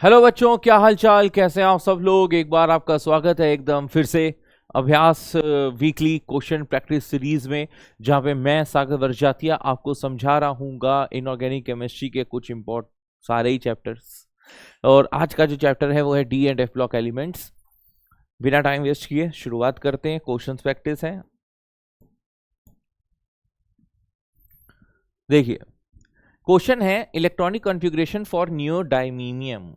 Hello बच्चों, क्या हाल चाल, कैसे हैं आप सब लोग। एक बार आपका स्वागत है एकदम फिर से अभ्यास वीकली क्वेश्चन प्रैक्टिस सीरीज में, जहां पे मैं सागर वर्जातिया आपको समझा रहा हूँगा इनऑर्गेनिक केमिस्ट्री के कुछ इम्पोर्ट सारे ही चैप्टर्स। और आज का जो चैप्टर है वो है D and F block elements. बिना टाइम वेस्ट किए शुरुआत करते हैं। क्वेश्चन प्रैक्टिस है। देखिए, क्वेश्चन है इलेक्ट्रॉनिक कॉन्फ़िगरेशन फॉर नियोडायमीनियम।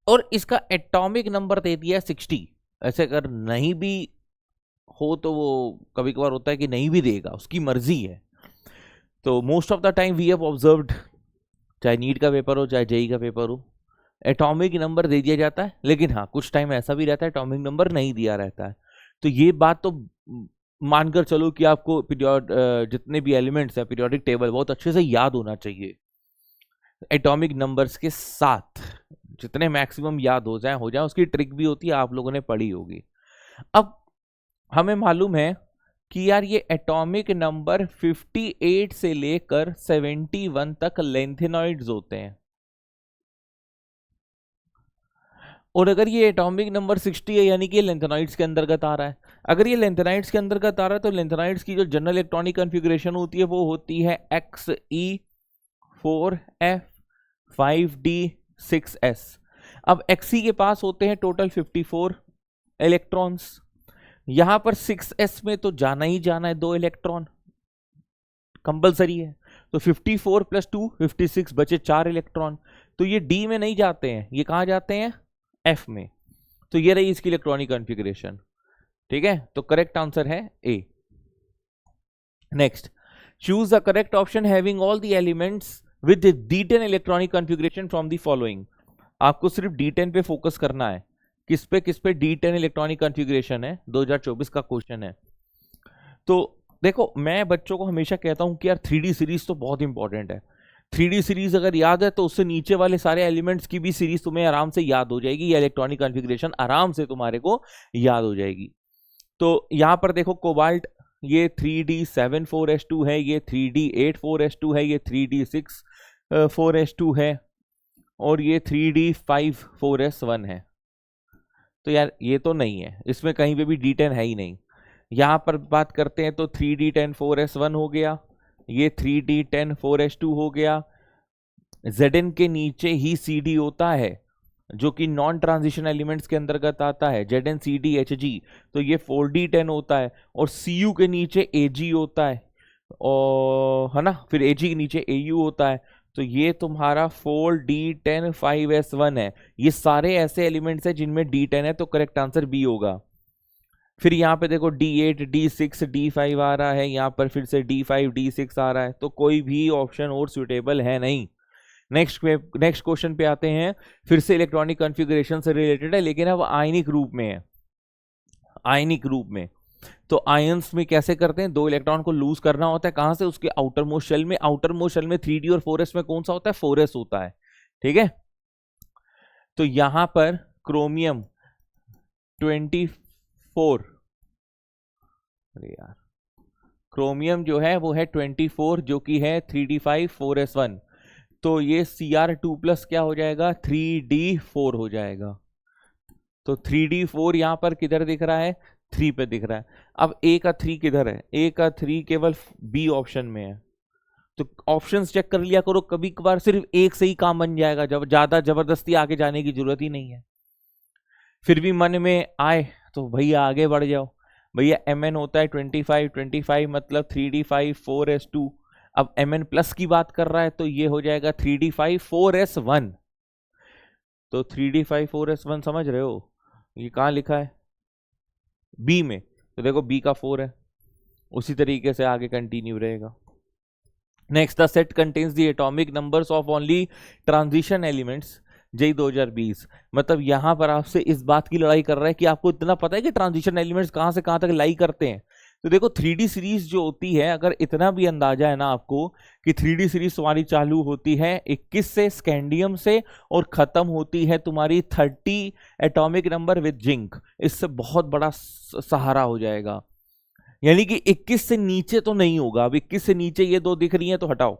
और इसका एटॉमिक नंबर दे दिया 60। ऐसे अगर नहीं भी हो तो वो कभी कभार होता है कि नहीं भी देगा, उसकी मर्जी है। तो most of the time we have observed, चाहे नीट का पेपर हो चाहे जेई का पेपर हो, एटॉमिक नंबर दे दिया जाता है। लेकिन हाँ, कुछ टाइम ऐसा भी रहता है एटॉमिक नंबर नहीं दिया रहता है। तो ये बात तो मानकर चलो कि आपको पीरियड जितने भी एलिमेंट्स हैं पीरियोडिक टेबल बहुत अच्छे से याद होना चाहिए। एटॉमिक नंबर्स के साथ जितने मैक्सिमम याद हो जाए उसकी ट्रिक भी होती है, आप लोगों ने पढ़ी होगी। अब हमें मालूम है कि यार ये एटॉमिक नंबर 58 से लेकर 71 तक लेंथेनॉइड्स होते हैं। और अगर ये एटॉमिक नंबर 60 है यानी कि लेंथेनॉइड्स के अंतर्गत आ रहा है। अगर ये लेंथेनॉइड्स के अंतर्गत आ रहा है तो लेंथेनॉइड्स की जो जनरल इलेक्ट्रॉनिक कॉन्फ़िगरेशन होती है वो होती है Xe4F5D6S। अब Xe के पास होते हैं टोटल 54 इलेक्ट्रॉन्स। यहां पर 6s में तो जाना ही जाना है 2 इलेक्ट्रॉन, कंपलसरी है। तो 54 + 2 56 बचे 4 इलेक्ट्रॉन। तो ये डी में नहीं जाते हैं, ये कहां जाते हैं, एफ में। तो ये रही इसकी इलेक्ट्रॉनिक कॉन्फ़िगरेशन। ठीक है, तो करेक्ट आंसर है A. Next, choose the correct option having all the elements with D10 electronic configuration from the following. आपको सिर्फ D10 पे फोकस करना है। किस पे D10 इलेक्ट्रॉनिक कॉन्फ़िगरेशन है, 2024 का क्वेश्चन है। तो देखो, मैं बच्चों को हमेशा कहता हूं कि यार 3D सीरीज तो बहुत इंपॉर्टेंट है। 3D सीरीज अगर याद है तो उससे नीचे वाले सारे एलिमेंट्स की भी सीरीज तुम्हें आराम से याद हो जाएगी, या इलेक्ट्रॉनिक कॉन्फ़िगरेशन आराम से तुम्हारे को याद हो जाएगी। तो यहां पर देखो, कोबाल्ट ये 3D7,4s2 है, ये 3D8,4s2 है, ये 3D6,4s2 है, और ये 3D5,4s1 है। तो यार ये तो नहीं है, इसमें कहीं पे भी D10 है ही नहीं। यहां पर बात करते हैं तो 3D10,4s1 हो गया, ये 3D10,4s2 हो गया। Zn के नीचे ही CD होता है जो कि नॉन ट्रांजिशन एलिमेंट्स के अंतर्गत आता है, ZnCdHg। तो ये 4D10 होता है। और Cu के नीचे Ag होता है, और है ना, फिर Ag के नीचे Au होता है। तो ये तुम्हारा 4D10,5s1 है। ये सारे ऐसे एलिमेंट्स हैं जिनमें D10 है, तो करेक्ट आंसर बी होगा। फिर यहाँ पे देखो D8, D6, D5 आ रहा है, यहाँ पर फिर से D5, D6 आ रहा है, तो कोई भी ऑप्शन और सुटेबल है नहीं। नेक्स्ट क्वेश्चन पे आते हैं। फिर से इलेक्ट्रॉनिक कॉन्फ़िगरेशन से रिलेटेड है, लेकिन अब आयनिक रूप में है। आयनिक रूप में तो आयंस में कैसे करते हैं, 2 इलेक्ट्रॉन को लूज करना होता है। कहां से, उसके आउटर मोस्ट शेल में। आउटर मोस्ट शेल में 3D और 4s में कौन सा होता है, 4s होता है। ठीक है, तो यहां पर क्रोमियम 24, अरे यार, क्रोमियम जो है वो है 24, जो कि है 3D5,4s1। तो ये Cr2+ क्या हो जाएगा, 3D4 हो जाएगा। तो 3D4 यहां पर किधर दिख रहा है, 3 पे दिख रहा है। अब A का 3 किधर है, A का 3 केवल बी ऑप्शन में है। तो ऑप्शंस चेक कर लिया करो, कभी कभार सिर्फ एक से ही काम बन जाएगा, जब ज्यादा जबरदस्ती आगे जाने की जरूरत ही नहीं है। फिर भी मन में आए तो भैया आगे बढ़ जाओ। भैया Mn होता है 25 मतलब 3D5,4s2। अब Mn+ की बात कर रहा है तो ये हो जाएगा 3D5,4s1। तो 3D5,4s1 समझ रहे हो, ये कहाँ लिखा है, बी में। तो देखो बी का 4 है, उसी तरीके से आगे कंटिन्यू रहेगा। Next, the set contains the atomic numbers of only transition elements JEE 2020। मतलब यहां पर आपसे इस बात की लड़ाई कर रहा है कि आपको इतना पता है कि ट्रांजिशन एलिमेंट्स कहां से कहां तक लाई करते हैं। तो देखो 3D सीरीज जो होती है, अगर इतना भी अंदाजा है ना आपको कि 3D सीरीज तुम्हारी चालू होती है 21 से स्कैंडियम से, और खत्म होती है तुम्हारी 30 एटॉमिक नंबर विद जिंक, इससे बहुत बड़ा सहारा हो जाएगा। यानी कि 21 से नीचे तो नहीं होगा। अब 21 से नीचे ये 2 दिख रही हैं तो हटाओ,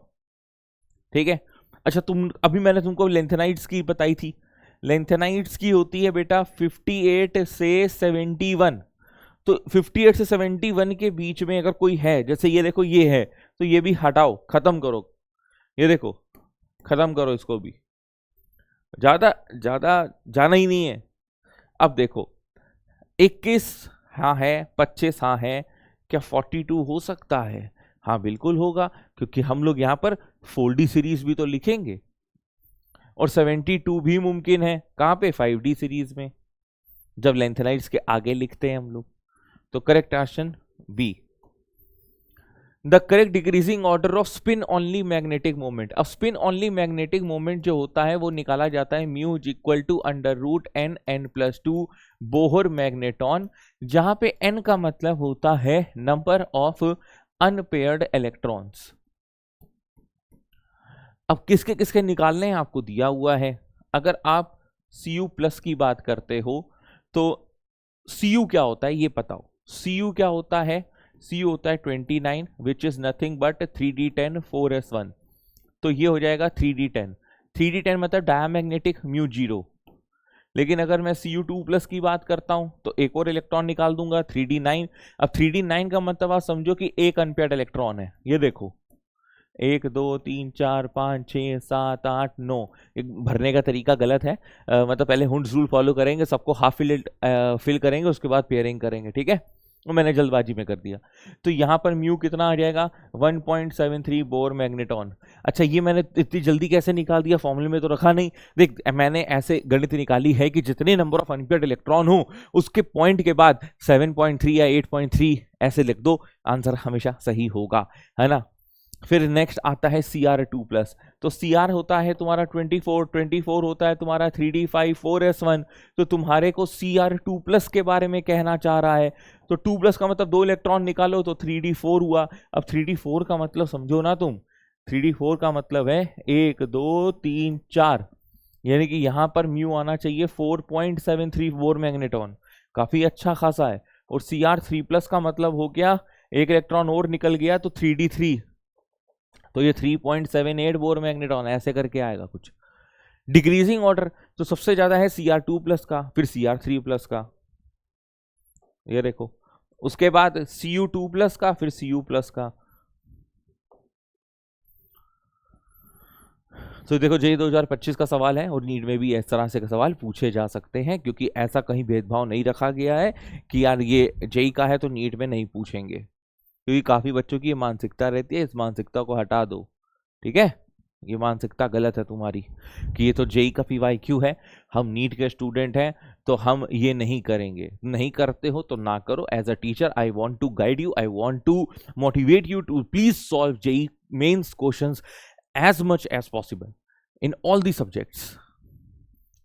ठीक है। अच्छा अभी मैंने तुमको लेंथेनाइड्स की बताई थी, लेंथेनाइड्स की होती है बेटा 58 से 71। तो 58 से 71 के बीच में अगर कोई है, जैसे ये देखो ये है, तो ये भी हटाओ, खत्म करो, ये देखो खत्म करो इसको भी, ज्यादा ज्यादा जाना ही नहीं है। अब देखो 21 हाँ है, 25 हाँ है, क्या 42 हो सकता है? हाँ बिल्कुल होगा, क्योंकि हम लोग यहाँ पर 4D सीरीज भी तो लिखेंगे, और 72 भी मुमकिन है कहाँ पे? 5D सीरीज में, जब लेंथेनाइड्स के आगे लिखते हैं हम लोग। तो correct option B. The correct decreasing order of spin only magnetic moment. अब स्पिन ओनली मैग्नेटिक मोमेंट जो होता है वो निकाला जाता है mu equal to √n+2 Bohr magneton, जहां पे n का मतलब होता है नंबर ऑफ अनपेयर्ड इलेक्ट्रॉन्स। अब किसके किसके निकालने हैं आपको दिया हुआ है। अगर आप Cu+ की बात करते हो तो Cu क्या होता है ये बताओ। Cu क्या होता है? Cu होता है 29 which is nothing but 3d10 4s1। तो ये हो जाएगा 3d10। 3d10 मतलब डायमैग्नेटिक μ0। लेकिन अगर मैं Cu2+ की बात करता हूं तो एक और इलेक्ट्रॉन निकाल दूंगा 3d9। अब 3d9 का मतलब आप समझो कि एक अनपेयर्ड इलेक्ट्रॉन है। ये देखो 1 2 3 4 5 6 7 8 9। भरने का तरीका गलत है, मतलब पहले हुंड्स रूल फॉलो करेंगे, सबको हाफ फिल करेंगे, उसके बाद पेयरिंग करेंगे, ठीक है। वो मैंने जल्दबाजी में कर दिया। तो यहाँ पर म्यू कितना आ जाएगा? 1.73 बोर मैग्नेटॉन। अच्छा ये मैंने इतनी जल्दी कैसे निकाल दिया? फॉर्मूले में तो रखा नहीं। देख मैंने ऐसे गणित निकाली है कि जितने नंबर ऑफ अनपेयर्ड इलेक्ट्रॉन हो उसके पॉइंट के बाद 7.3 या 8.3 ऐसे लिख दो, आंसर हमेशा सही होगा, है ना। फिर नेक्स्ट आता है Cr2+। तो Cr होता है तुम्हारा 24 होता है तुम्हारा 3d5 4s1। तो तुम्हारे को Cr2+ के बारे में कहना चाह रहा है। तो 2+ का मतलब 2 इलेक्ट्रॉन निकालो तो 3d4 हुआ। अब 3d4 का मतलब समझो ना तुम, 3d4 का मतलब है 1 2 3 4, यानी कि यहां पर म्यू आना चाहिए 4.73 बोर मैग्नेटॉन, काफी अच्छा खासा है। और Cr3+ का मतलब हो गया एक इलेक्ट्रॉन और निकल गया तो 3d3, तो ये 3.78 बोर मैग्नेटॉन, ऐसे करके आएगा कुछ। डिक्रीजिंग ऑर्डर तो सबसे ज्यादा है Cr2+ का, फिर Cr3+ का, ये देखो, उसके बाद Cu2+ का, फिर Cu+ का। तो देखो जेई 2025 का सवाल है और नीट में भी इस तरह से सवाल पूछे जा सकते हैं, क्योंकि ऐसा कहीं भेदभाव नहीं रखा गया है कि यार ये जेई का है तो नीट में नहीं पूछेंगे, क्योंकि काफी बच्चों की ये मानसिकता रहती है। इस मानसिकता को हटा दो, ठीक है। ये मानसिकता गलत है तुम्हारी कि ये तो जेई का PYQ है, हम नीट के स्टूडेंट हैं तो हम ये नहीं करेंगे। नहीं करते हो तो ना करो। As a teacher I want to guide you, I want to motivate you to please solve JEE Mains questions as much as possible in all the subjects.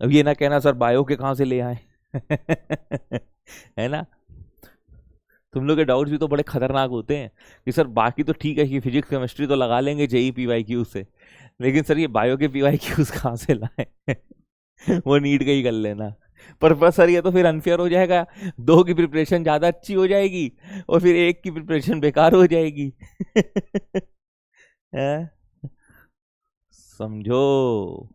अब ये ना कहना सर बायो के कहां से ले आए है ना। तुम लोग के डाउट्स भी तो बड़े खतरनाक होते हैं कि सर बाकी तो ठीक है कि फिजिक्स केमिस्ट्री तो लगा लेंगे जेई PYQ से, लेकिन सर ये बायो के PYQs कहाँ से लाए वो नीट का ही कर लेना। पर सर ये तो फिर अनफेयर हो जाएगा, 2 की प्रिपरेशन ज्यादा अच्छी हो जाएगी और फिर 1 की प्रिपरेशन बेकार हो जाएगी समझो।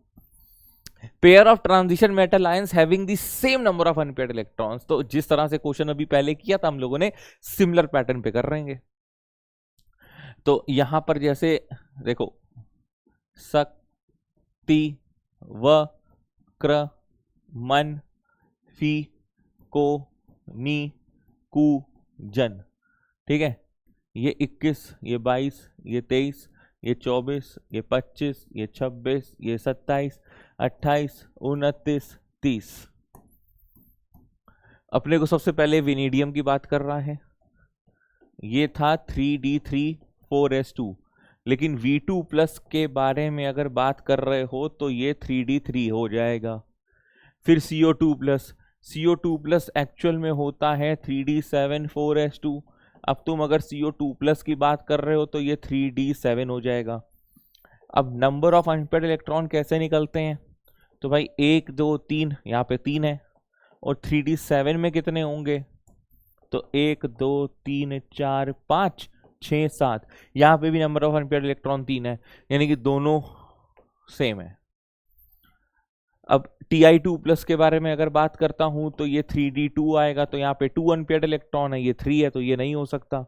Pair of transition metal ions having the same number of unpaired electrons. तो जिस तरह से क्वेश्चन अभी पहले किया था हम लोगों ने, सिमिलर पैटर्न पे कर रहेंगे। तो यहां पर जैसे देखो शक्ति वक्र मन फी को नी कु जन, ठीक है। ये 21 ये 22 ये 23 ये 24 ये 25 ये 26 ये 27 28 29 30। अपने को सबसे पहले विनीडियम की बात कर रहा है, ये था 3d3 4s2। लेकिन V2+ के बारे में अगर बात कर रहे हो तो ये 3d3 हो जाएगा। फिर CO2+ एक्चुअल में होता है 3d7 4s2। अब तुम अगर CO2+ की बात कर रहे हो तो ये 3d7 हो जाएगा। अब नंबर ऑफ अनपेयर्ड इलेक्ट्रॉन कैसे निकलते हैं? तो भाई 1 2 3, यहाँ पे 3 है, और 3d7 में कितने होंगे? तो 1 2 3 4 5 6 7, यहाँ पे भी नंबर ऑफ अनपेयर्ड इलेक्ट्रॉन 3 है, यानी कि दोनों सेम है। अब Ti2+ के बारे में अगर बात करता हूं तो ये 3d2 आएगा, तो यहाँ पे 2 अनपेयर्ड इलेक्ट्रॉन है, ये 3 है, तो ये नहीं हो सकता।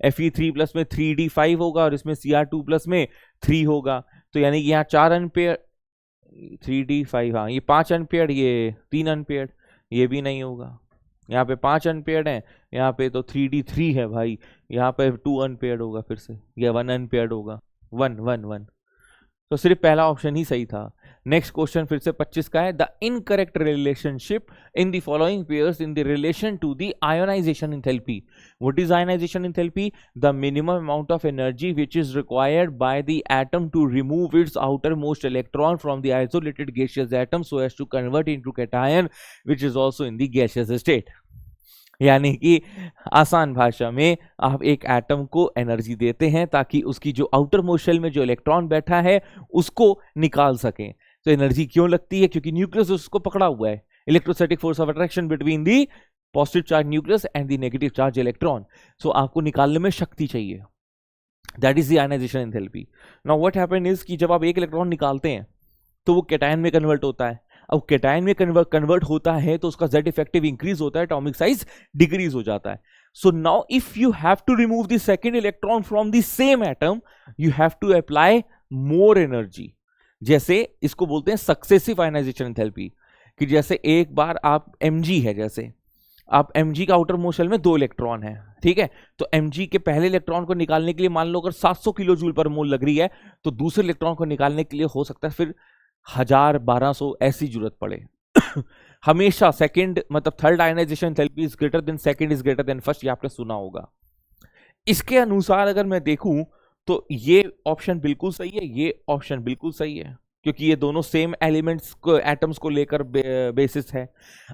Fe3+ में 3d5 होगा और इसमें Cr2+ में 3 होगा, तो यानी कि यहाँ 4 अनपेयर, 3d5, हाँ ये 5 अनपेयर्ड, ये 3 अनपेयर्ड, ये भी नहीं होगा। यहाँ पे 5 अनपेयर्ड है, यहाँ पे तो 3d3 है भाई, यहाँ पे 2 अनपेयर्ड होगा, फिर से ये 1 अनपेयर्ड होगा, 1 1 1, तो सिर्फ पहला ऑप्शन ही सही था। नेक्स्ट क्वेश्चन फिर से 25 का है, the incorrect relationship in the following pairs in the relation to the ionization enthalpy. What is ionization enthalpy? The minimum amount of energy which is required by the atom to remove its outer most electron from the isolated gaseous atom so as to convert into cation which is also in the gaseous state. यानी कि आसान भाषा में आप एक atom को energy देते हैं ताकि उसकी जो आउटर मोस्ट शेल में जो इलेक्ट्रॉन बैठा है उसको निकाल सकें। तो एनर्जी क्यों लगती है? क्योंकि न्यूक्लियस उसको पकड़ा हुआ है, electrostatic force of attraction between the positive charge nucleus and the negative charge electron. So आपको निकालने में शक्ति चाहिए, that is the ionisation enthalpy. Now what happened is कि जब आप एक इलेक्ट्रॉन निकालते हैं तो वो कैटायन में कन्वर्ट होता है। अब कैटायन में कन्वर्ट होता है तो उसका Z इफेक्टिव इंक्रीज होता है, एटॉमिक साइज डिक्रीज हो जाता है। So now if you have to remove the second electron from the same atom you have to apply more energy. जैसे इसको बोलते हैं सक्सेसिव आयनाइजेशन एंथैल्पी, कि जैसे एक बार आप Mg है, जैसे आप Mg का आउटर मोस्ट शेल में 2 इलेक्ट्रॉन है, ठीक है, तो Mg के पहले इलेक्ट्रॉन को निकालने के लिए मान लो अगर 700 किलो जूल पर मोल लग रही है, तो दूसरे इलेक्ट्रॉन को निकालने के लिए हो सकता है फिर 1000 1200 ऐसी जरूरत पड़े। हमेशा सेकंड मतलब third ionization enthalpy is greater than second is greater than first, ये आपने सुना होगा। इसके अनुसार अगर मैं देखूं तो ये ऑप्शन बिल्कुल सही है, ये ऑप्शन बिल्कुल सही है, क्योंकि ये दोनों सेम एलिमेंट्स को एटम्स को लेकर बेसिस है।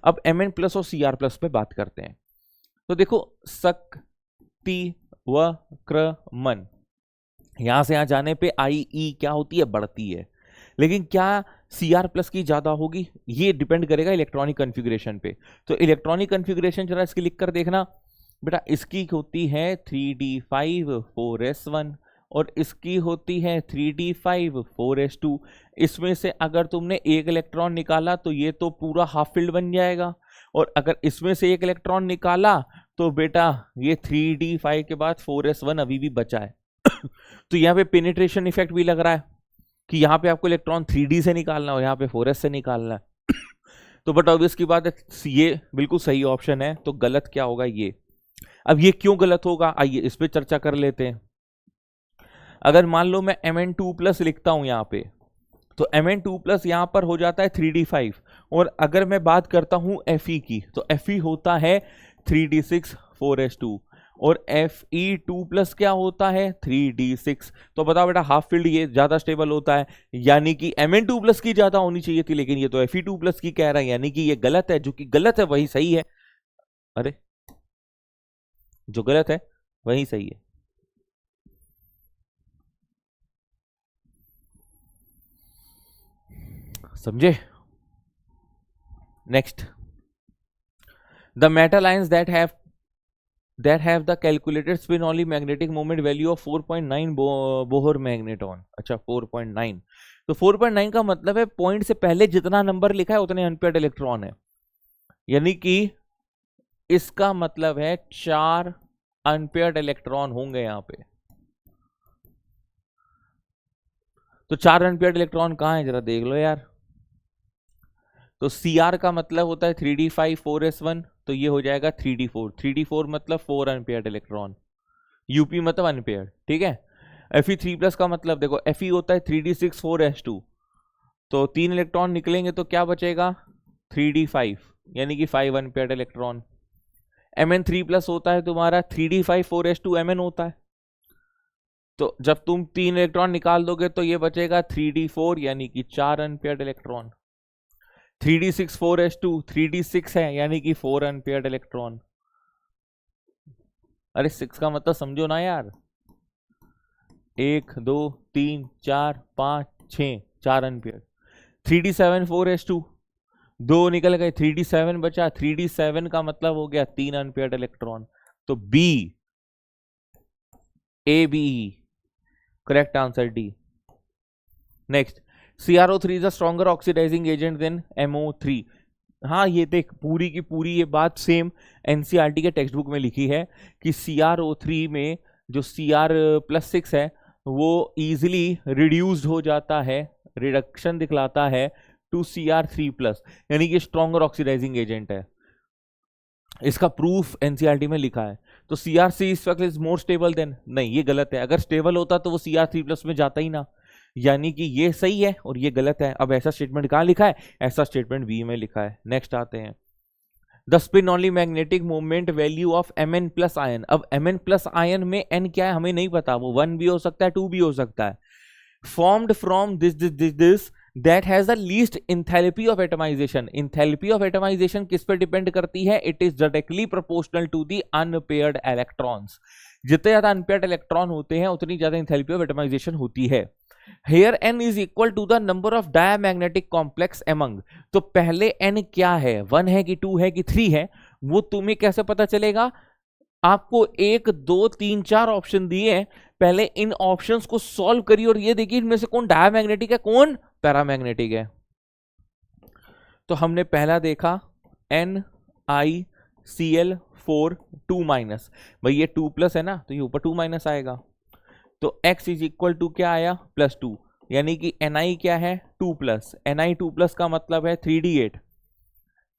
अब Mn+ और Cr+ पे बात करते हैं। तो देखो शक्ति व क्रमण, यहां से यहां जाने पे IE क्या होती है? बढ़ती है। लेकिन क्या Cr+ की ज्यादा होगी? ये डिपेंड करेगा इलेक्ट्रॉनिक कॉन्फ़िगरेशन पे। तो इलेक्ट्रॉनिक कॉन्फ़िगरेशन जरा इसकी लिख कर देखना बेटा। इसकी होती है 3d5 4s1 और इसकी होती है 3d5 4s2। इसमें से अगर तुमने एक इलेक्ट्रॉन निकाला तो ये तो पूरा हाफ फील्ड बन जाएगा, और अगर इसमें से एक इलेक्ट्रॉन निकाला तो बेटा ये 3d5 के बाद 4s1 अभी भी बचा है। तो यहाँ पे पेनिट्रेशन इफेक्ट भी लग रहा है कि यहाँ पे आपको इलेक्ट्रॉन 3d से निकालना हो, यहाँ पे 4s से निकालना है। तो बट ऑब्वियस की बात है ये बिल्कुल सही ऑप्शन है, तो गलत क्या होगा ये। अब ये क्यों गलत होगा आइए इस पे चर्चा कर लेते हैं। अगर मान लो मैं Mn2+ लिखता हूं यहाँ पे, तो Mn2+ यहाँ पर हो जाता है 3d5, और अगर मैं बात करता हूं Fe की तो Fe होता है 3d6 4s2, और Fe2+ क्या होता है 3d6। तो बताओ बेटा हाफ फील्ड ये ज्यादा स्टेबल होता है, यानी कि Mn2+ की ज्यादा होनी चाहिए थी, लेकिन ये तो Fe2+ की कह रहा है, यानी कि ये गलत है। जो कि गलत है वही सही है। अरे जो गलत है वही सही है। समझे? Next, the metal ions that have the calculated spin only magnetic moment value of 4.9 Bohr magneton. अच्छा 4.9, तो 4.9 का मतलब है पॉइंट से पहले जितना नंबर लिखा है उतने अनपेयर्ड इलेक्ट्रॉन है, यानी कि इसका मतलब है 4 अनपेयर्ड इलेक्ट्रॉन होंगे यहां पे। तो 4 अनपेयर्ड इलेक्ट्रॉन कहां है जरा देख लो यार। तो Cr का मतलब होता है 3d5 4s1, तो ये हो जाएगा 3d4। 3d4 मतलब 4 अनपेयर्ड इलेक्ट्रॉन, UP मतलब अनपेयर्ड, ठीक है। Fe3+ का मतलब देखो Fe होता है 3d6 4s2, तो 3 इलेक्ट्रॉन निकलेंगे तो क्या बचेगा 3d5, यानी कि 5 अनपेयर्ड इलेक्ट्रॉन। Mn3+ होता है तुम्हारा 3d5 4s2 Mn होता है, तो जब तुम 3 इलेक्ट्रॉन निकाल दोगे तो ये बचेगा 3d4, यानी कि 4 unpaired electron. 3d6 4s2 3d6 है, यानी कि 4 अनपेयर्ड इलेक्ट्रॉन। अरे 6 का मतलब समझो ना यार, 1 2 3 4 5 6 4 अनपेयर्ड। 3d7 4s2 2 निकल गए, 3d7 बचा। 3d7 का मतलब हो गया 3 अनपेयर्ड इलेक्ट्रॉन। तो B A B correct answer D. Next, CrO3 is a stronger oxidizing agent than MO3। हाँ ये देख पूरी की पूरी ये बात सेम NCERT के टेक्स्ट बुक में लिखी है कि CrO3 में जो Cr+6 है वो इजीली रिड्यूस्ड हो जाता है, रिडक्शन दिखलाता है टू Cr3+, यानी कि स्ट्रॉन्गर ऑक्सीडाइजिंग एजेंट है। इसका प्रूफ NCERT में लिखा है। तो Cr3 is more stable then, नहीं ये गलत है। अगर स्टेबल होता तो वो Cr3+ में जाता ही ना, यानी कि ये सही है और ये गलत है। अब ऐसा स्टेटमेंट कहाँ लिखा है? ऐसा स्टेटमेंट बी में लिखा है। नेक्स्ट आते हैं, the spin only magnetic moment value of Mn+ ion. अब Mn+ आयन में n क्या है हमें नहीं पता, वो 1 भी हो सकता है 2 भी हो सकता है। Formed from this that has the least enthalpy of atomization. Enthalpy of atomization किस पर डिपेंड करती है? It is directly proportional to the unpaired electrons. जितने ज्यादा अनपेयर्ड इलेक्ट्रॉन होते हैं उतनी ज्यादा इंथैल्पी ऑफ एटमाइजेशन होती है। Here n is equal to the number of diamagnetic complex among। तो पहले n क्या है, 1 है कि 2 है कि 3 है, वो तुम्हें कैसे पता चलेगा? आपको 1 2 3 4 ऑप्शन दिए हैं, पहले इन ऑप्शंस को सॉल्व करिए और ये देखिए इनमें से कौन डायमैग्नेटिक है कौन पैरामैग्नेटिक है। तो हमने पहला देखा NiCl4 2-, भाई ये 2+ है ना, तो ये ऊपर 2- आएगा। तो x इज इक्वल टू क्या आया? +2, यानी कि Ni क्या है? 2+। Ni2+ का मतलब है 3d8।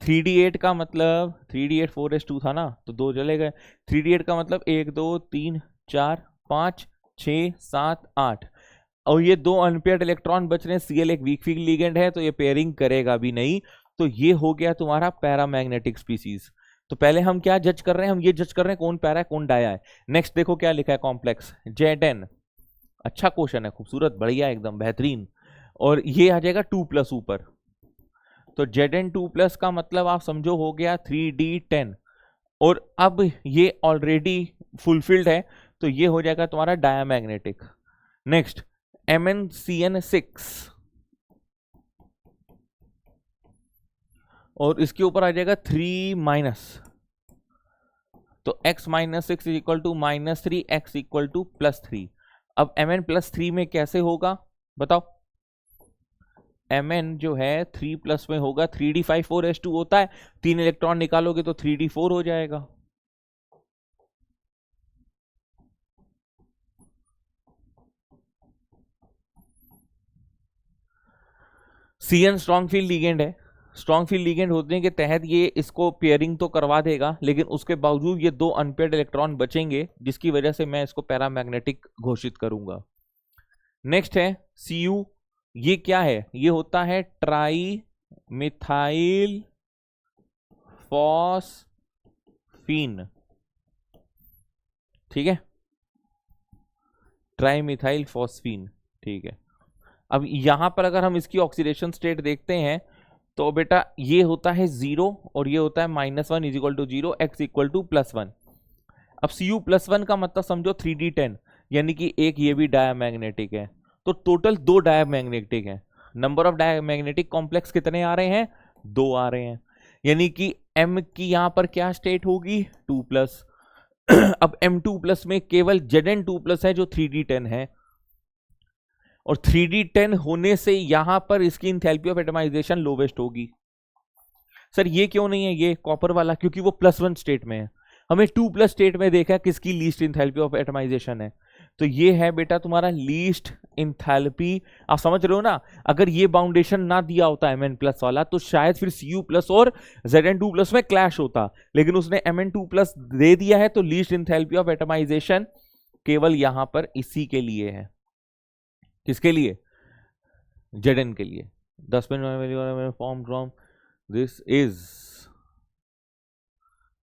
3d8 का मतलब 3d8 4s2 था ना, तो 2 चले गए। 3d8 का मतलब 1 2 3 4 5 6 7 8, और ये 2 अनपेयर्ड इलेक्ट्रॉन बच रहे हैं। Cl एक वीक फील्ड लिगेंड है तो ये पेयरिंग करेगा भी नहीं। तो ये हो गया तुम्हारा पैरामैग्नेटिक स्पीसीज। तो पहले हम क्या जज कर रहे हैं? हम ये जज कर रहे हैं कौन पैरा है कौन डाया है। नेक्स्ट देखो क्या लिखा है, कॉम्प्लेक्स Zn। अच्छा क्वेश्चन है, खूबसूरत, बढ़िया, एकदम बेहतरीन। और ये आ जाएगा 2+ ऊपर, तो Zn2+ का मतलब आप समझो हो गया 3d10। और अब ये ऑलरेडी फुलफिल्ड है तो ये हो जाएगा तुम्हारा डायमैग्नेटिक। नेक्स्ट MnCn6, और इसके ऊपर आ जाएगा 3-, तो x - 6 is equal to -3, x equal to +3। अब Mn+3 में कैसे होगा बताओ? Mn जो है 3+ में होगा, 3d5 4s2 होता है, 3 इलेक्ट्रॉन निकालोगे तो 3d4 हो जाएगा। Cn स्ट्रॉन्ग फील्ड लिगेंड है, स्ट्रॉन्ग फील्ड लिगेंड होने के तहत ये इसको पेयरिंग तो करवा देगा, लेकिन उसके बावजूद ये 2 अनपेयर्ड इलेक्ट्रॉन बचेंगे, जिसकी वजह से मैं इसको पैरामैग्नेटिक घोषित करूंगा। नेक्स्ट है Cu। ये क्या है? ये होता है ट्राई मिथाइल फॉस्फीन, ठीक है, ट्राई मिथाइल फॉस्फीन, ठीक है। अब यहां पर अगर हम इसकी ऑक्सीडेशन स्टेट देखते हैं तो बेटा ये होता है 0 और ये होता है -1 is equal to 0, x equal to +1। अब Cu+1 का मतलब समझो 3d10, यानी कि एक ये भी डायमैग्नेटिक है, तो टोटल 2 डायमैग्नेटिक है। नंबर ऑफ डायमैग्नेटिक कॉम्प्लेक्स कितने आ रहे हैं? 2 आ रहे हैं, यानी कि M की यहां पर क्या स्टेट होगी? 2+। अब M2+ में केवल Zn2+ है जो 3d10 है, और 3d10 होने से यहां पर इसकी इंथैल्पी ऑफ एटमाइजेशन लोवेस्ट होगी। सर ये क्यों नहीं है ये कॉपर वाला? क्योंकि वो +1 स्टेट में है, हमें 2+ स्टेट में देखा किसकी लीस्ट इंथैल्पी ऑफ एटमाइजेशन है, तो ये है बेटा तुम्हारा लीस्ट इंथैल्पी। आप समझ रहे हो ना? अगर ये बाउंडेशन ना दिया होता Mn+ वाला तो शायद फिर Cu+ और Zn2+ में क्लैश होता, लेकिन उसने Mn2+ दे दिया है, तो लीस्ट इंथैल्पी ऑफ एटमाइजेशन केवल यहां पर इसी के लिए है। किसके लिए? Zn के लिए। 10 minute form from this is,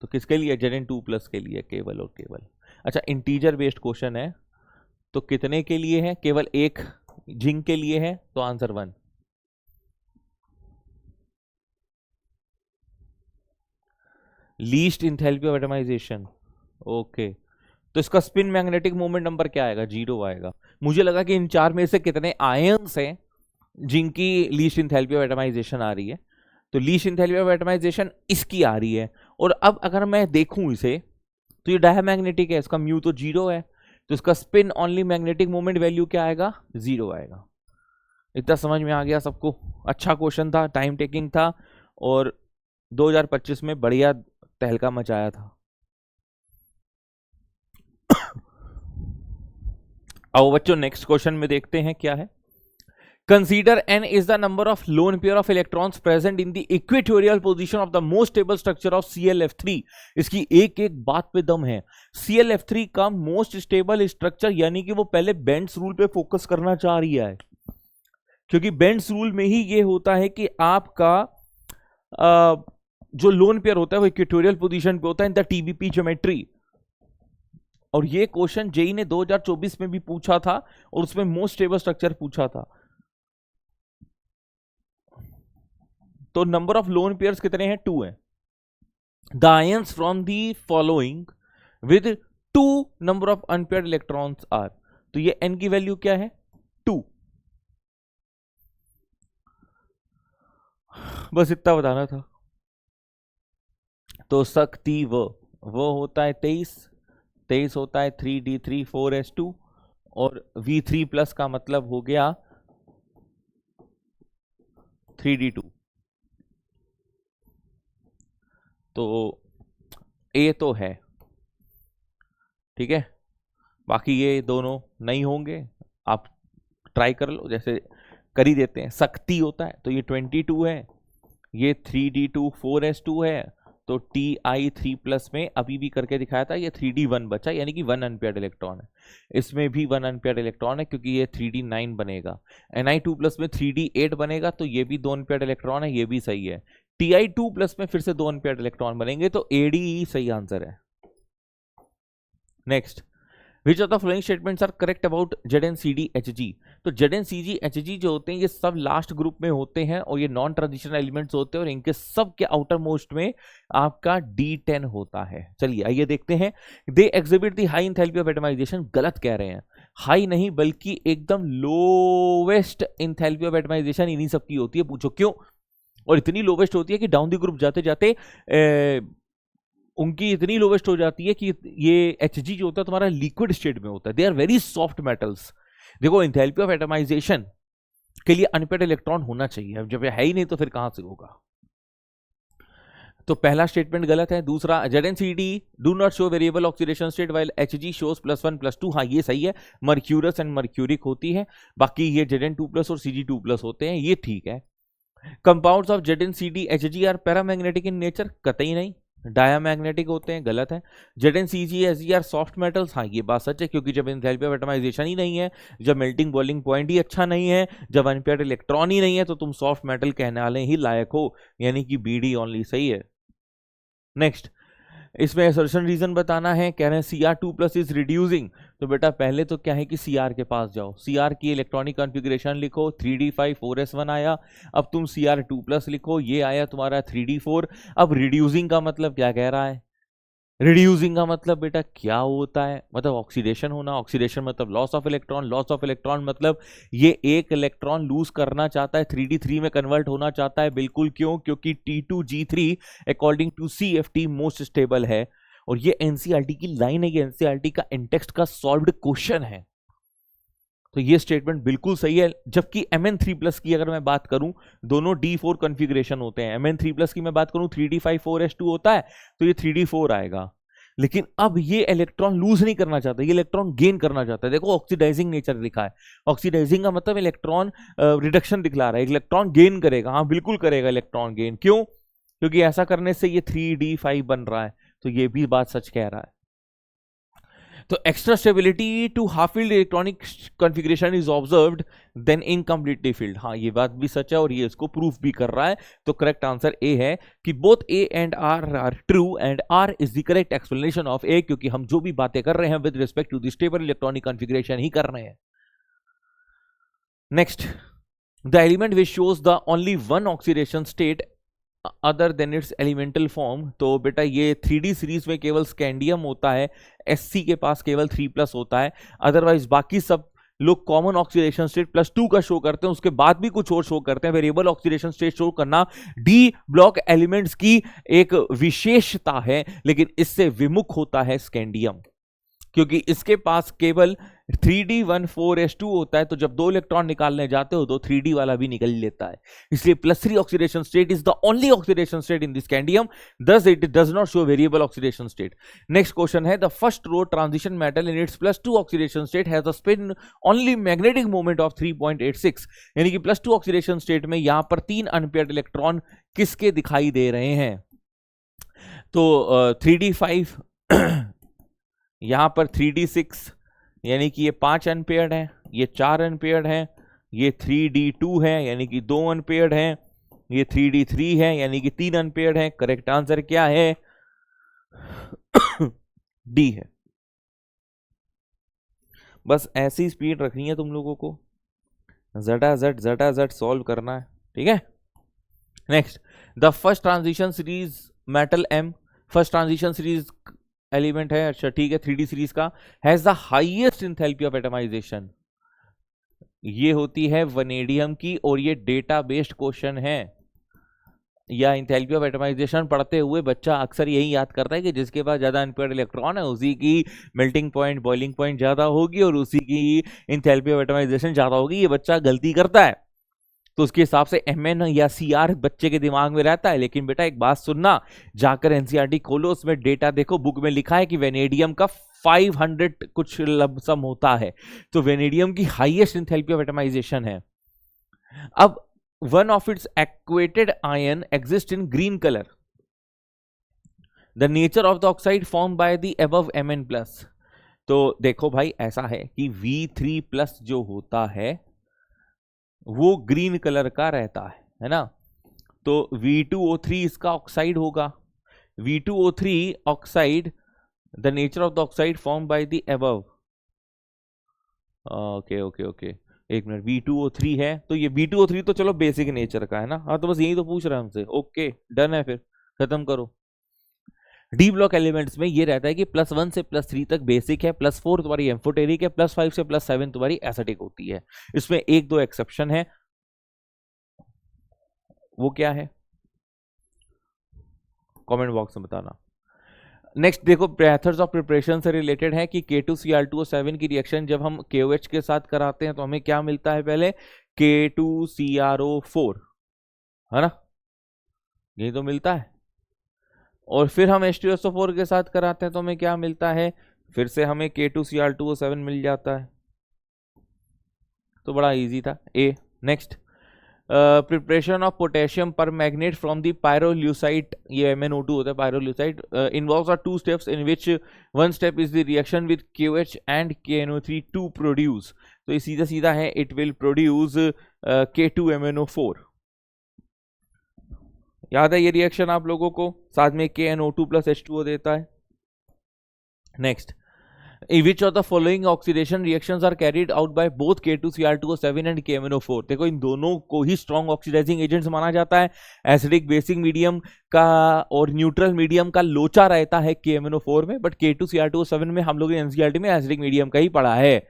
तो किसके लिए? Zn2+ के लिए केवल और केवल। अच्छा इंटीजर बेस्ड क्वेश्चन है, तो कितने के लिए है? केवल एक जिंक के लिए है, तो answer 1। Least enthalpy of atomization, okay, तो इसका स्पिन मैग्नेटिक मोमेंट नंबर क्या आएगा? 0 आएगा। मुझे लगा कि इन 4 में से कितने आयंस हैं जिनकी लीस्ट इंथैल्पी ऑफ एटमाइजेशन आ रही है, तो लीस्ट इंथैल्पी ऑफ एटमाइजेशन इसकी आ रही है। और अब अगर मैं देखूं इसे तो ये डायमैग्नेटिक है, इसका म्यू तो 0 है, तो इसका spin only magnetic moment value क्या आएगा? 0 आएगा। इतना समझ में आ गया सबको? अच्छा क्वेश्चन था, टाइम टेकिंग था और 2025 में बढ़िया तहलका मचाया था। अब बच्चों नेक्स्ट क्वेश्चन में देखते हैं क्या है। Consider n is the number of lone pair of electrons present in the equatorial position of the most stable structure of ClF3। इसकी एक एक बात पे दम है। ClF3 का मोस्ट स्टेबल स्ट्रक्चर, यानी कि वो पहले बेंड्स रूल पे फोकस करना चाह रही है, क्योंकि बेंड्स रूल में ही ये होता है कि आपका जो लोन पेयर होता है वो इक्वेटोरियल पोजीशन पे होता है इन द टीबीपी ज्योमेट्री। और ये क्वेश्चन जेई ने 2024 में भी पूछा था और उसमें मोस्ट स्टेबल स्ट्रक्चर पूछा था। तो नंबर ऑफ लोन पेयर्स कितने हैं? 2 है। The ions from the following with 2 number of unpaired electrons are. तो ये n की वैल्यू क्या है? 2। बस इतना बताना था। तो शक्ति वो होता है 23 होता है 3d3 4s2 और v3 प्लस का मतलब हो गया 3d2। तो ए तो है, ठीक है, बाकी ये दोनों नहीं होंगे। आप ट्राई कर लो, जैसे कर ही देते हैं। शक्ति होता है तो ये 22 है, ये 3d2 4s2 है, तो Ti3 प्लस में अभी भी करके दिखाया था, ये 3d1 बचा, यानी कि 1 अनपेयर्ड इलेक्ट्रॉन है। इसमें भी 1 अनपेयर्ड इलेक्ट्रॉन है क्योंकि ये 3d9 बनेगा। Ni2 प्लस में 3d8 बनेगा, तो ये भी 2 अनपेयर्ड इलेक्ट्रॉन है, ये भी सही है। Ti2 प्लस में फिर से 2 अनपेयर्ड इलेक्ट्रॉन बनेंगे, तो AD सही आंसर है। Next, which of the following statements are correct about ZnCdHg। तो ZnCdHg जो होते हैं ये सब लास्ट ग्रुप में होते हैं और ये नॉन ट्रांजिशनल एलिमेंट्स होते हैं और इनके सब के आउटर मोस्ट में आपका D10 होता है। चलिए आइए देखते हैं। They exhibit the high enthalpy of atomization. गलत कह रहे हैं, हाई नहीं बल्कि एकदम लोवेस्ट इंथैल्पी ऑफ एटमाइजेशन इन्हीं सब की होती है। पूछो क्यों? और इतनी लोवेस्ट होती है कि डाउन द ग्रुप जाते जाते उनकी इतनी लोवेस्ट हो जाती है कि ये Hg जो होता है तुम्हारा लिक्विड स्टेट में होता है। They are very soft metals. देखो इंथैल्पी ऑफ एटमाइजेशन के लिए अनपेयर्ड इलेक्ट्रॉन होना चाहिए, अब जब है ही नहीं तो फिर कहां से होगा? तो पहला स्टेटमेंट गलत है। दूसरा, ZnCd do not show variable oxidation state while Hg shows +1 +2। हाँ ये सही है, मर्क्यूरस एंड मर्क्यूरिक होती है। बाकी ये Zn2+ और Cg2+ होते हैं, ये ठीक है। Compounds of ZnCdHg are paramagnetic in nature. कतई नहीं, डायामैग्नेटिक होते हैं, गलत है। ZnCgHg are soft metals. हाँ ये बात सच है, क्योंकि जब एंथैल्पी ऑफ एटमाइजेशन ही नहीं है, जब मेल्टिंग बॉइलिंग पॉइंट ही अच्छा नहीं है, जब अनपेयर्ड इलेक्ट्रॉन ही नहीं है, तो तुम सॉफ्ट मेटल कहने वाले ही लायक हो, यानी कि BD ओनली सही है। नेक्स्ट, इसमें असर्शन रीजन बताना है। कह रहे हैं Cr2+ इज रिड्यूसिंग। तो बेटा पहले तो क्या है कि Cr के पास जाओ, Cr की इलेक्ट्रॉनिक कॉन्फ़िगरेशन लिखो, 3d5 4s1 आया। अब तुम Cr2+ लिखो, ये आया तुम्हारा 3d4। अब रिड्यूसिंग का मतलब क्या कह रहा है? रिड्यूसिंग का मतलब बेटा क्या होता है? मतलब ऑक्सीडेशन होना। ऑक्सीडेशन मतलब loss of electron. Loss of electron मतलब ये एक इलेक्ट्रॉन लूज करना चाहता है, 3d3 में कन्वर्ट होना चाहता है। बिल्कुल, क्यों? क्योंकि T2G3 according to CFT most stable है। और ये NCERT की लाइन है, ये NCERT का इंटेक्स्ट का सॉल्व्ड क्वेश्चन है। तो ये स्टेटमेंट बिल्कुल सही है। जबकि Mn3+ की अगर मैं बात करूं, दोनों D4 कॉन्फ़िगरेशन होते हैं। Mn3+ की मैं बात करूं 3d5 4s2 होता है, तो ये 3d4 आएगा। लेकिन अब ये इलेक्ट्रॉन लूज नहीं करना चाहता, ये इलेक्ट्रॉन गेन करना चाहता है। देखो ऑक्सीडाइजिंग नेचर लिखा है। ऑक्सीडाइजिंग का मतलब इलेक्ट्रॉन रिडक्शन दिखला रहा है, इलेक्ट्रॉन गेन करेगा। हाँ बिल्कुल करेगा इलेक्ट्रॉन गेन। क्यों? क्योंकि ऐसा करने से ये 3d5 बन रहा है, तो ये भी बात सच कह रहा है। तो extra stability to half filled electronic configuration is observed than incompletely filled. हाँ ये बात भी सच है और ये इसको प्रूफ भी कर रहा है। तो करेक्ट आंसर ए है कि both A and R are true and R is the correct explanation of A, क्योंकि हम जो भी बातें कर रहे हैं with respect to the stable electronic configuration ही कर रहे हैं। Next, the element which shows the only one oxidation state other than its elemental form. तो बेटा ये 3D सीरीज में केवल स्कैंडियम होता है, SC के पास केवल 3+ होता है। अदरवाइज बाकी सब लोग कॉमन ऑक्सीडेशन स्टेट +2 का शो करते हैं, उसके बाद भी कुछ और शो करते हैं। वेरिएबल ऑक्सीडेशन स्टेट शो करना D ब्लॉक एलिमेंट्स की एक विशेषता है, लेकिन इससे विमुख होता है स्कैंडियम। क्योंकि इसके पास केवल 3d14s2 होता है, तो जब 2 इलेक्ट्रॉन निकालने जाते हो तो 3d वाला भी निकल लेता है, इसलिए +3 oxidation state is the only oxidation state in this scandium, thus it does not show variable oxidation state. Next question है, the first row transition metal in its +2 oxidation state has a spin only magnetic moment of 3.86, यानी कि +2 oxidation state में यहां पर 3 unpaired electron किसके दिखाई दे रहे हैं? तो 3d5 यहां पर 3d6 यानी कि ये 5 अनपेयर्ड है, ये 4 अनपेयर्ड है, ये 3d2 है यानी कि 2 अनपेयर्ड है, ये 3d3 है यानी कि 3 अनपेयर्ड है। करेक्ट आंसर क्या है? डी है। बस ऐसी स्पीड रखनी है तुम लोगों को, झटाझट सॉल्व करना है, ठीक है। Next, the first transition series metal M, first transition series element है, अच्छा ठीक है, 3d सीरीज का, has the highest enthalpy of atomization, ये होती है वनेडियम की, और ये डेटा बेस्ड क्वेश्चन है, या एंथैल्पी ऑफ एटमाइजेशन पढ़ते हुए बच्चा अक्सर यही याद करता है कि जिसके पास ज्यादा अनपेयर्ड इलेक्ट्रॉन है उसी की मेल्टिंग पॉइंट बॉइलिंग पॉइंट ज्यादा होगी और उसी की एंथैल्पी ऑफ एटमाइजेशन ज्यादा होगी। ये बच्चा गलती करता है, तो उसके हिसाब से Mn या Cr बच्चे के दिमाग में रहता है। लेकिन बेटा एक बात सुनना, जाकर एनसीईआरटी खोलो, उसमें डेटा देखो, बुक में लिखा है कि वेनेडियम का 500 कुछ लमसम होता है, तो वेनेडियम की हाईएस्ट एंथैल्पी ऑफ एटमाइजेशन है। अब one of its aquated ion exists in green color. The nature of the oxide formed by the above Mn+. तो देखो भाई ऐसा है कि V3+ जो होता है वो ग्रीन कलर का रहता है ना, तो V2O3 इसका ऑक्साइड होगा। V2O3 oxide, the nature of the oxide form by the above, okay एक मिनट, V2O3 है, तो ये V2O3 तो चलो बेसिक नेचर का है ना, हाँ तो बस यही तो पूछ रहा है हमसे, ओके डन है, फिर खत्म करो। डी ब्लॉक एलिमेंट्स में ये रहता है कि +1 से +3 तक बेसिक है, +4 तुम्हारी एम्फोटेरिक है, +5 से +7 तुम्हारी एसिडिक होती है। इसमें 1-2 एक्सेप्शन है, वो क्या है कमेंट बॉक्स में बताना। नेक्स्ट देखो, मेथड्स ऑफ प्रिपरेशन से रिलेटेड है कि K2Cr2O7 की रिएक्शन जब हम KOH के साथ कराते हैं तो हमें क्या मिलता है? पहले K2CrO4, है ना, यही तो मिलता है, और फिर हम H2SO4 के साथ कराते हैं तो हमें क्या मिलता है? फिर से हमें K2Cr2O7 मिल जाता है, तो बड़ा इजी था A. Next, preparation of potassium permanganate from the pyrolusite, ये MnO2 होता है pyrolusite, involves are 2 steps in which one step is the reaction with KOH and KNO3 to produce, तो ये सीधा सीधा है, इट विल प्रोड्यूस K2MnO4। याद है ये रिएक्शन आप लोगों को, साथ में KNO2 + H2O देता है। Next, which of the following oxidation reactions are carried out by both K2Cr2O7 and KMnO4? देखो इन दोनों को ही स्ट्रॉन्ग ऑक्सीडाइजिंग एजेंट्स माना जाता है। एसिडिक बेसिक मीडियम का और न्यूट्रल मीडियम का लोचा रहता है KMnO4 में, बट K2Cr2O7 में हम लोग ने एनसीईआरटी में एसिडिक मीडियम का ही पढ़ा है,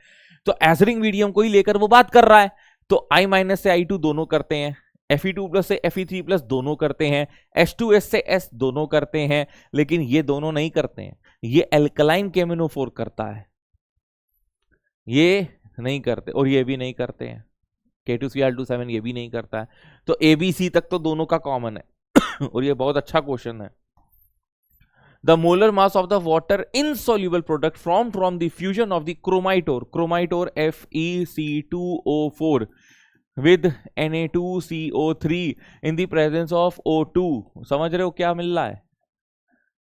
तो एसिडिक मीडियम को ही लेकर वो बात कर रहा है। तो I- से I2 दोनों करते हैं, Fe2+ से Fe3+ दोनों करते हैं, H2S से S दोनों करते हैं, लेकिन ये दोनों नहीं करते हैं, ये एल्कलाइन KMnO4 करता है, ये नहीं करते, और ये भी नहीं करते हैं, K2Cr2O7 ये भी नहीं करता है, तो ABC तक तो दोनों का कॉमन है और ये बहुत अच्छा क्वेश्चन है। The molar mass of the water insoluble product from the fusion of the chromitor FeC2O4 with Na2CO3 in the presence of O2, समझ रहे हो क्या मिल रहा है?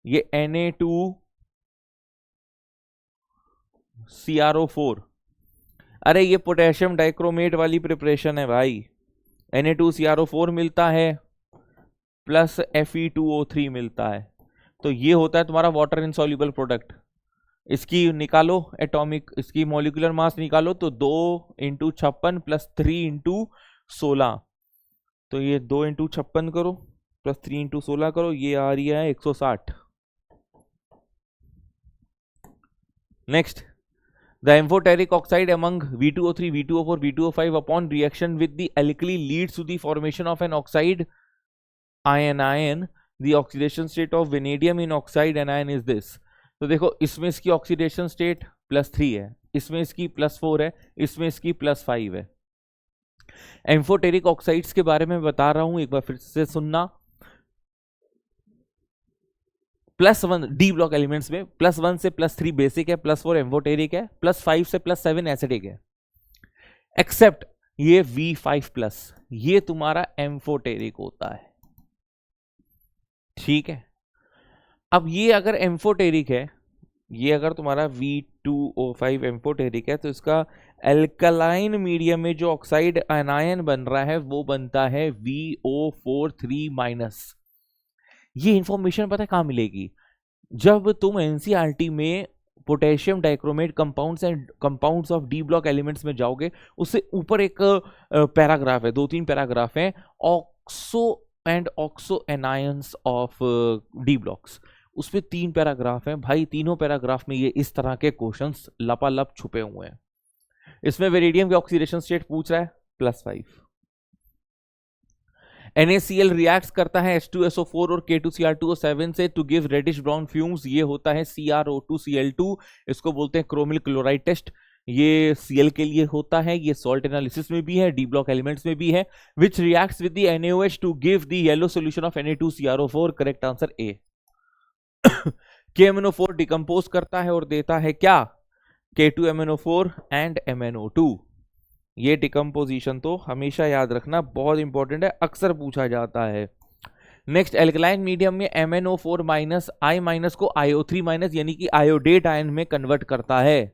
ये Na2CrO4, अरे ये पोटेशियम डाइक्रोमेट वाली प्रिपरेशन है भाई, Na2CrO4 मिलता है प्लस Fe2O3 मिलता है, तो ये होता है तुम्हारा वाटर इनसॉल्युबल प्रोडक्ट। इसकी निकालो एटॉमिक, इसकी मॉलिक्यूलर मास निकालो, तो 2 × 56 + 3 × 16, तो ये 2 × 56 करो प्लस 3 × 16 करो, ये आ रही है 160। Next, the amphoteric oxide among V2O3, V2O4, V2O5 upon reaction with the alkali leads to the formation of an oxide anion, the oxidation state of vanadium in oxide anion is this। तो देखो इसमें इसकी oxidation state +3 है, इसमें इसकी +4 है, इसमें इसकी +5 है। एम्फोटेरिक ऑक्साइड्स के बारे में बता रहा हूं, एक बार फिर से सुनना। +1 डी ब्लॉक एलिमेंट्स में +1 से +3 बेसिक है, +4 एम्फोटेरिक है, +5 से +7 एसिडिक है। एक्सेप्ट ये V5+, ये तुम्हारा एम्फोटेरिक होता है, ठीक है। अब ये अगर एम्फोटेरिक है, ये अगर तुम्हारा V2O5 एम्फोटेरिक है, तो इसका एल्कलाइन मीडियम में जो ऑक्साइड आयन बन रहा है वो बनता है VO43-। ये इंफॉर्मेशन पता है कहां मिलेगी? जब तुम एनसीईआरटी में potassium dichromate compounds and compounds of D block elements में जाओगे, उससे ऊपर एक पैराग्राफ है, 2-3 पैराग्राफ है, oxo and oxo anions of D blocks. उस पे 3 पैराग्राफ हैं भाई, तीनों पैराग्राफ में ये इस तरह के क्वेश्चंस लपालप छुपे हुए हैं। इसमें वेरिडियम के ऑक्सीडेशन स्टेट पूछ रहा है +5। NaCl रिएक्ट करता है H2SO4 और K2Cr2O7 से to give reddish brown fumes, ये होता है CrO2Cl2। इसको बोलते हैं क्रोमिल क्लोराइड टेस्ट। ये Cl के लिए होता है, ये सॉल्ट एनालिसिस में भी है, डी ब्लॉक एलिमेंट्स में भी है। Which reacts with the NaOH to give the yellow solution of Na2CrO4। Correct answer A. KMnO4 decompose करता है और देता है क्या? K2MnO4 and MnO2। ये डिकम्पोजिशन तो हमेशा याद रखना, बहुत इंपॉर्टेंट है, अक्सर पूछा जाता है। नेक्स्ट, एल्कलाइन मीडियम में MnO4- I- को IO3- यानी कि आयोडेट आयन में कन्वर्ट करता है।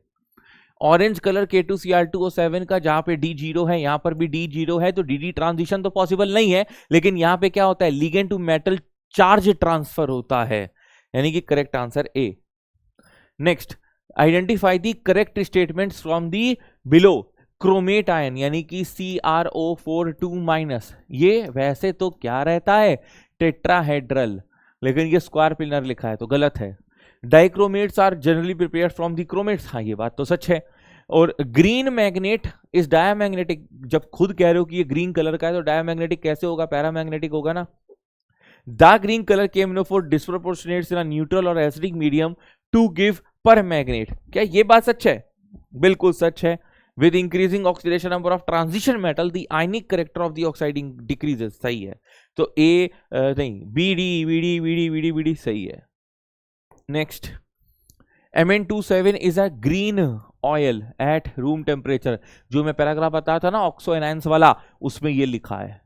ऑरेंज कलर K2Cr2O7 का, जहां पे D0 है यहां पर भी D0 है, तो DD ट्रांजिशन तो पॉसिबल नहीं है, लेकिन यहां पे क्या होता है? Ligand to metal charge transfer होता है, यानी कि correct answer A. Next, identify the correct statements from the below. Chromate ion यानी कि CrO4 2-, ये वैसे तो क्या रहता है? टेट्राहेड्रल, लेकिन ये स्क्वायर पिलर लिखा है तो गलत है। Dichromates are generally prepared from the chromates, हाँ ये बात तो सच है। और ग्रीन मैग्नेट इज डायमैग्नेटिक, जब खुद कह रहे हो कि ये ग्रीन कलर का है तो डायमैग्नेटिक कैसे होगा? पैरामैग्नेटिक होगा ना। The green colour KMnO4 disproportionates in a neutral और acidic medium to give permanganate. क्या ये बात सच है? बिल्कुल सच है। With increasing oxidation number of transition metal, the ionic character of the oxide decreases। सही है, तो A नहीं, BD सही है। Next, Mn27 is a green oil at room temperature। जो मैं पैराग्राफ बताया था ना ऑक्सो एनायंस वाला, उसमें ये लिखा है।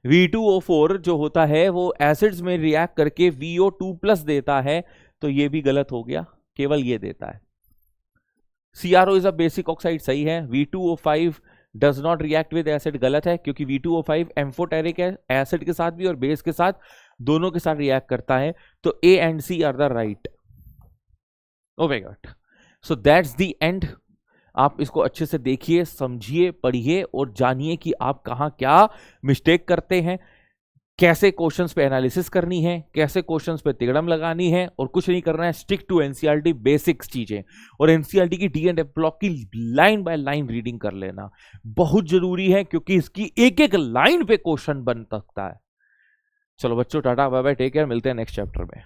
V2O4 जो होता है वो एसिड्स में रिएक्ट करके VO2+ देता है, तो ये भी गलत हो गया, केवल ये देता है। CrO is a basic oxide, सही है। V2O5 does not react with acid, गलत है, क्योंकि V2O5 एम्फोटेरिक है, एसिड के साथ भी और बेस के साथ, दोनों के साथ रिएक्ट करता है। तो A and C are the right. Oh my God, so that's the end. आप इसको अच्छे से देखिए, समझिए, पढ़िए और जानिए कि आप कहां क्या मिस्टेक करते हैं, कैसे क्वेश्चंस पे एनालिसिस करनी है, कैसे क्वेश्चंस पे तिगड़म लगानी है, और कुछ नहीं करना है। स्टिक टू एनसीईआरटी बेसिक्स चीजें, और एनसीईआरटी की डी एंड एफ ब्लॉक की लाइन बाय लाइन रीडिंग कर लेना बहुत जरूरी है, क्योंकि इसकी एक एक लाइन पे क्वेश्चन बन सकता है। चलो बच्चों, tata bye bye, take care, मिलते हैं नेक्स्ट चैप्टर में।